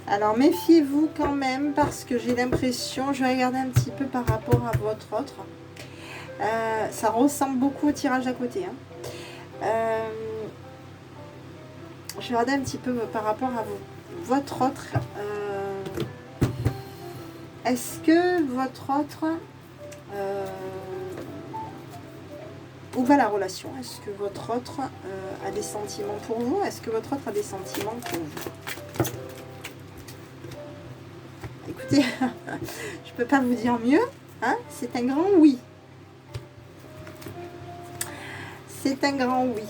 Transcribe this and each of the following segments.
Alors méfiez-vous quand même parce que j'ai l'impression, je vais regarder un petit peu par rapport à votre autre. Ça ressemble beaucoup au tirage à côté. Je vais regarder un petit peu par rapport à votre autre. Est-ce que votre autre... où va la relation? Est-ce que votre autre a des sentiments pour vous? Est-ce que votre autre a des sentiments pour vous? Écoutez, je peux pas vous dire mieux. Hein, c'est un grand oui. C'est un grand oui.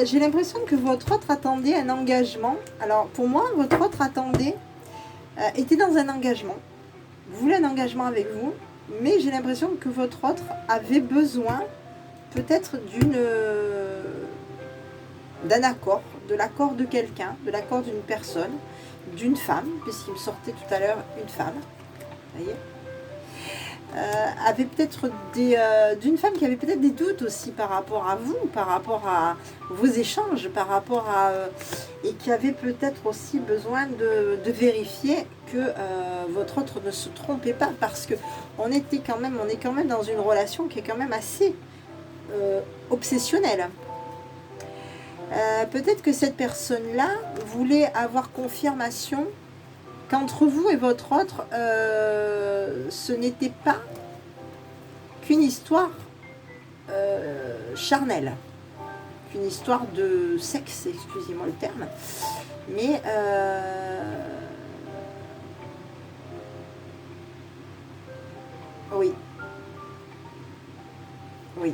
J'ai l'impression que votre autre attendait un engagement. Alors pour moi, votre autre attendait, était dans un engagement. Vous voulez un engagement avec vous, mais j'ai l'impression que votre autre avait besoin peut-être d'un accord, de l'accord de quelqu'un, de l'accord d'une personne, d'une femme, puisqu'il me sortait tout à l'heure une femme, vous voyez, avait peut-être d'une femme qui avait peut-être des doutes aussi par rapport à vous, par rapport à vos échanges, par rapport à et qui avait peut-être aussi besoin de vérifier que votre autre ne se trompait pas, parce que on est quand même dans une relation qui est quand même assez obsessionnelle. Peut-être que cette personne-là voulait avoir confirmation qu'entre vous et votre autre, ce n'était pas qu'une histoire charnelle, qu'une histoire de sexe, excusez-moi le terme, mais oui, oui.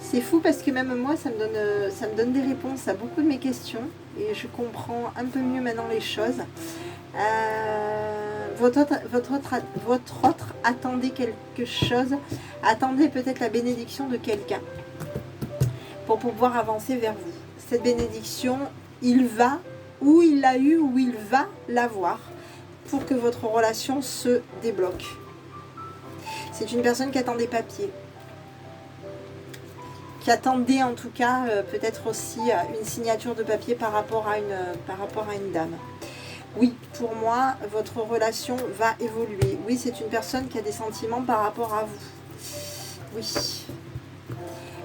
C'est fou parce que même moi, ça me donne des réponses à beaucoup de mes questions et je comprends un peu mieux maintenant les choses. Votre autre attendait quelque chose, attendait peut-être la bénédiction de quelqu'un pour pouvoir avancer vers vous. Cette bénédiction, il va, ou il l'a eu, ou il va l'avoir pour que votre relation se débloque. C'est une personne qui attend des papiers, qui attendait en tout cas peut-être aussi une signature de papier par rapport à une dame. Oui, pour moi, votre relation va évoluer. Oui, c'est une personne qui a des sentiments par rapport à vous. Oui.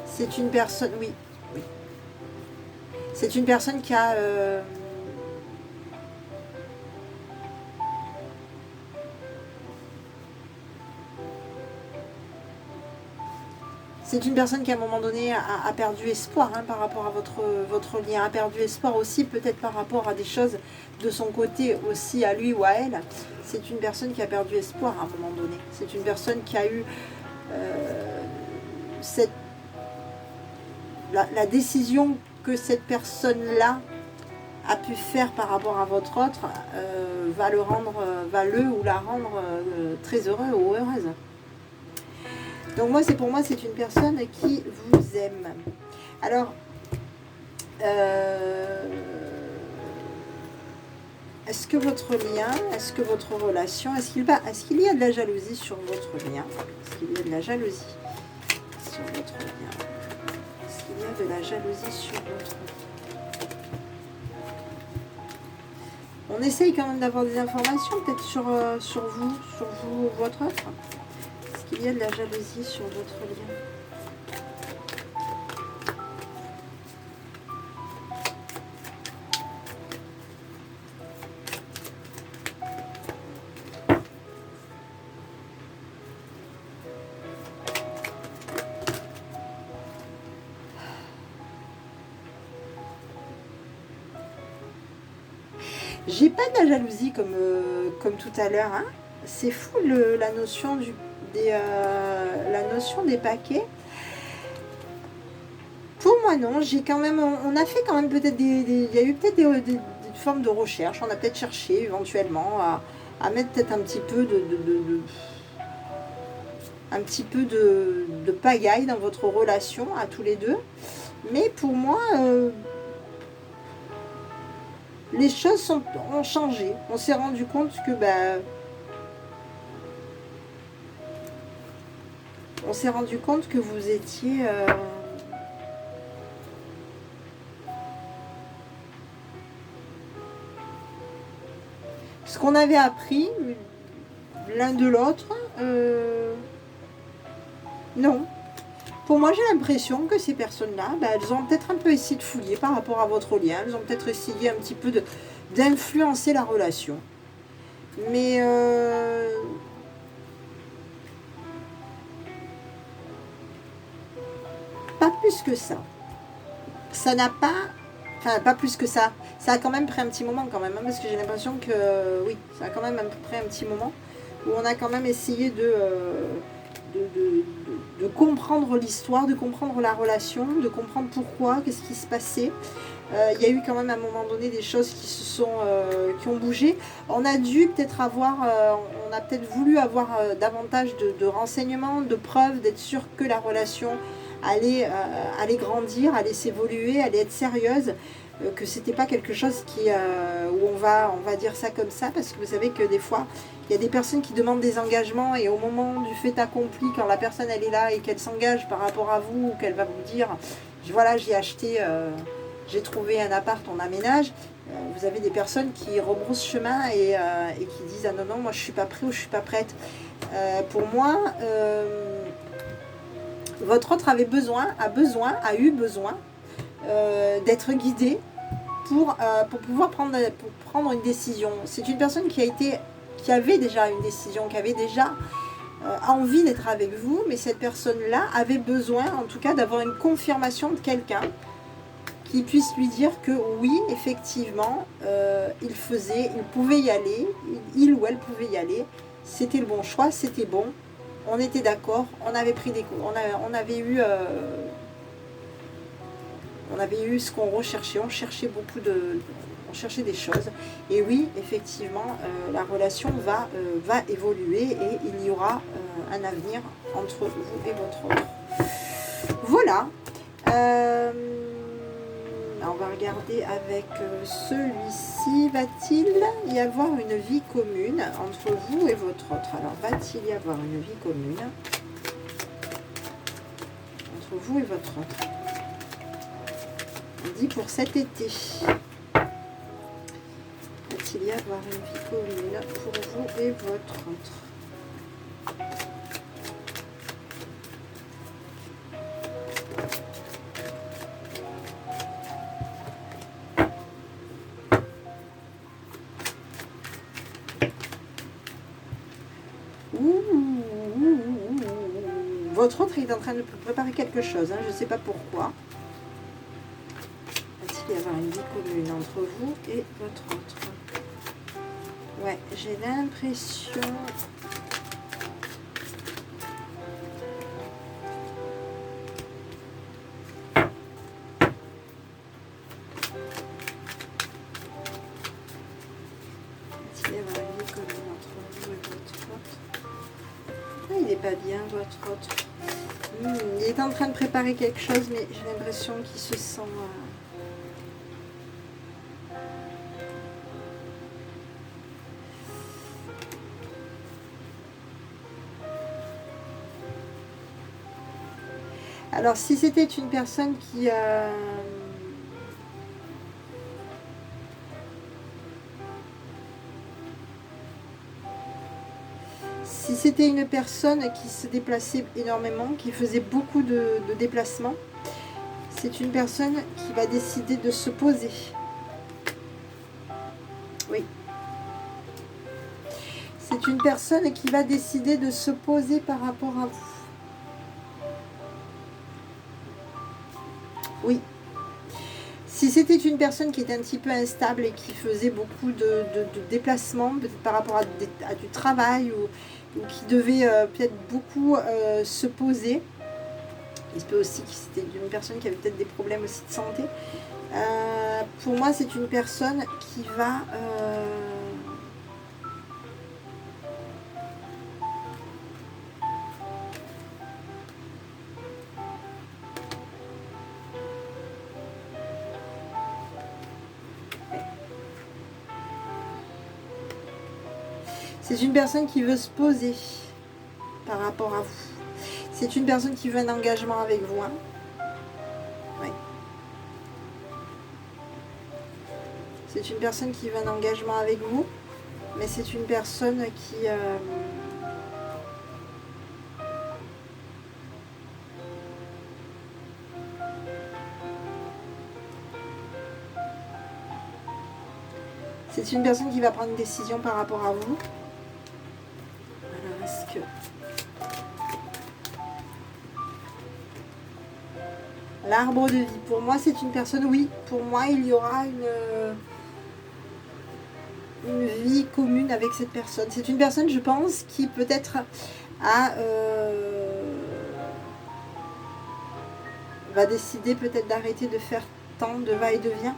C'est une personne, oui. Oui. C'est une personne qui a... C'est une personne qui à un moment donné a perdu espoir par rapport à votre lien, a perdu espoir aussi peut-être par rapport à des choses de son côté aussi à lui ou à elle. C'est une personne qui a perdu espoir à un moment donné. C'est une personne qui a eu la décision que cette personne-là a pu faire par rapport à votre autre va le ou la rendre très heureux ou heureuse. Donc pour moi, c'est une personne qui vous aime. Alors, est-ce que votre lien, est-ce que votre relation, est-ce qu'il y a de la jalousie sur votre lien? Est-ce qu'il y a de la jalousie sur votre lien? Est-ce qu'il y a de la jalousie sur votre lien? On essaye quand même d'avoir des informations, peut-être sur vous, votre autre. Est-ce qu'il y a de la jalousie sur votre lien? J'ai pas de la jalousie comme tout à l'heure. Hein. C'est fou la notion des paquets. Pour moi non, j'ai quand même, on a fait quand même peut-être il y a eu peut-être des formes de recherche. On a peut-être cherché éventuellement à mettre peut-être un petit peu de pagaille dans votre relation à tous les deux. Mais pour moi, les choses ont changé. On s'est rendu compte que On s'est rendu compte que vous étiez... ce qu'on avait appris l'un de l'autre, non. Pour moi, j'ai l'impression que ces personnes-là, elles ont peut-être un peu essayé de fouiller par rapport à votre lien. Elles ont peut-être essayé un petit peu d'influencer la relation. Mais pas plus que ça. Ça n'a pas... Enfin, pas plus que ça. Ça a quand même pris un petit moment quand même. Hein, parce que j'ai l'impression que... oui, ça a quand même à peu près un petit moment. Où on a quand même essayé de comprendre l'histoire, de comprendre la relation, de comprendre pourquoi, qu'est-ce qui se passait. Il y a eu quand même à un moment donné des choses qui ont bougé. On a dû peut-être avoir, on a peut-être voulu avoir davantage de renseignements, de preuves, d'être sûr que la relation allait grandir, allait s'évoluer, allait être sérieuse. Que c'était pas quelque chose où on va dire ça comme ça, parce que vous savez que des fois il y a des personnes qui demandent des engagements et au moment du fait accompli, quand la personne elle est là et qu'elle s'engage par rapport à vous, ou qu'elle va vous dire voilà, j'ai acheté, j'ai trouvé un appart, on aménage, vous avez des personnes qui rebroussent chemin et qui disent ah non, moi je suis pas prêt ou je suis pas prête. Pour moi, votre autre a eu besoin d'être guidé pour pouvoir prendre une décision. C'est une personne qui avait déjà une décision, qui avait déjà envie d'être avec vous, mais cette personne-là avait besoin, en tout cas, d'avoir une confirmation de quelqu'un qui puisse lui dire que oui, effectivement, il pouvait y aller, il ou elle pouvait y aller, c'était le bon choix, c'était bon, on était d'accord, on avait pris on avait eu ce qu'on recherchait, on cherchait des choses. Et oui, effectivement, la relation va évoluer et il y aura un avenir entre vous et votre autre. Voilà. On va regarder avec celui-ci. Va-t-il y avoir une vie commune entre vous et votre autre? Alors, va-t-il y avoir une vie commune entre vous et votre autre? On dit pour cet été. Va-t-il y avoir une vie commune pour vous et votre autre? Votre autre est en train de préparer quelque chose, hein, je ne sais pas pourquoi. Va-t-il y avoir une vie commune entre vous et votre autre? Ouais, j'ai l'impression... Va-t-il y avoir une vie commune entre vous et votre autre? Ah, il n'est pas bien, votre autre. Il est en train de préparer quelque chose, mais j'ai l'impression qu'il se sent... Alors, si c'était une personne qui... Si c'était une personne qui se déplaçait énormément, qui faisait beaucoup de déplacements, c'est une personne qui va décider de se poser. Oui. C'est une personne qui va décider de se poser par rapport à vous. Oui. Si c'était une personne qui était un petit peu instable et qui faisait beaucoup de déplacements, peut-être par rapport à du travail ou qui devait peut-être beaucoup se poser, il se peut aussi que c'était une personne qui avait peut-être des problèmes aussi de santé. Pour moi, c'est une personne qui va... c'est une personne qui veut se poser par rapport à vous. C'est une personne qui veut un engagement avec vous. Hein. Oui. C'est une personne qui veut un engagement avec vous, mais c'est une personne qui... c'est une personne qui va prendre une décision par rapport à vous. Alors, est-ce que... L'arbre de vie, pour moi, c'est une personne, oui, pour moi, il y aura une vie commune avec cette personne. C'est une personne, je pense, qui peut-être va décider peut-être d'arrêter de faire tant de va-et-vient.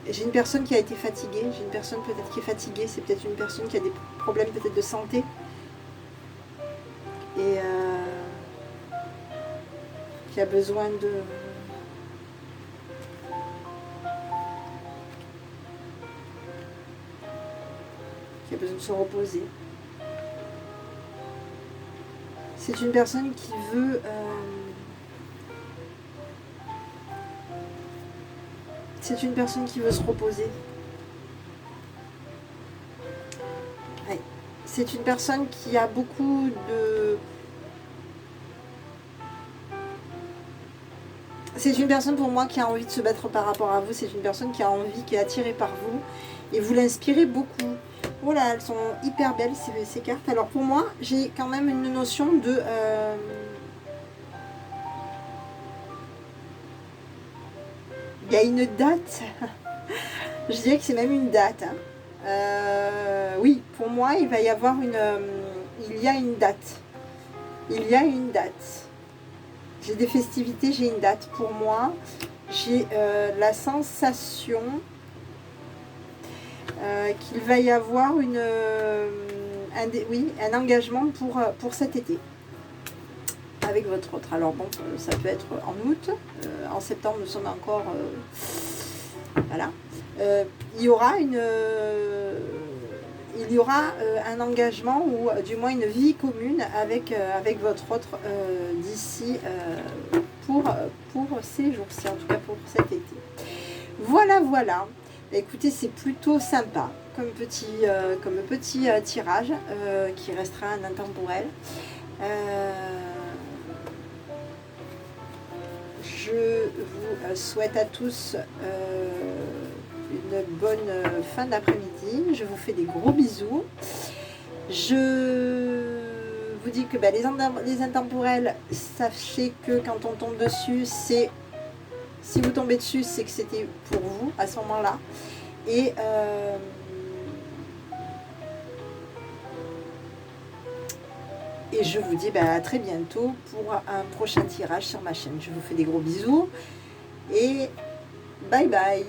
J'ai une personne qui a été fatiguée, j'ai une personne peut-être qui est fatiguée, c'est peut-être une personne qui a des problèmes peut-être de santé. Et qui a besoin de... qui a besoin de se reposer. C'est une personne qui veut... c'est une personne qui veut se reposer. Ouais. C'est une personne qui a beaucoup de... C'est une personne pour moi qui a envie de se battre par rapport à vous. C'est une personne qui a envie, qui est attirée par vous. Et vous l'inspirez beaucoup. Voilà, elles sont hyper belles ces cartes. Alors pour moi, j'ai quand même une notion de... il y a une date. Je dirais que c'est même une date. Hein. Oui, pour moi, il va y avoir une... il y a une date. Il y a une date. J'ai des festivités, j'ai une date. Pour moi, j'ai la sensation qu'il va y avoir un engagement pour cet été. Avec votre autre. Alors bon, ça peut être en août. En septembre, nous sommes encore... voilà. Il y aura un engagement ou du moins une vie commune avec votre autre d'ici pour ces jours-ci, en tout cas pour cet été. Voilà, voilà. Écoutez, c'est plutôt sympa comme petit tirage qui restera un intemporel. Je vous souhaite à tous une bonne fin d'après-midi. Je vous fais des gros bisous. Je vous dis que les intemporels, sachez que quand on tombe dessus, si vous tombez dessus, c'est que c'était pour vous à ce moment-là. Et je vous dis à très bientôt pour un prochain tirage sur ma chaîne. Je vous fais des gros bisous et bye bye.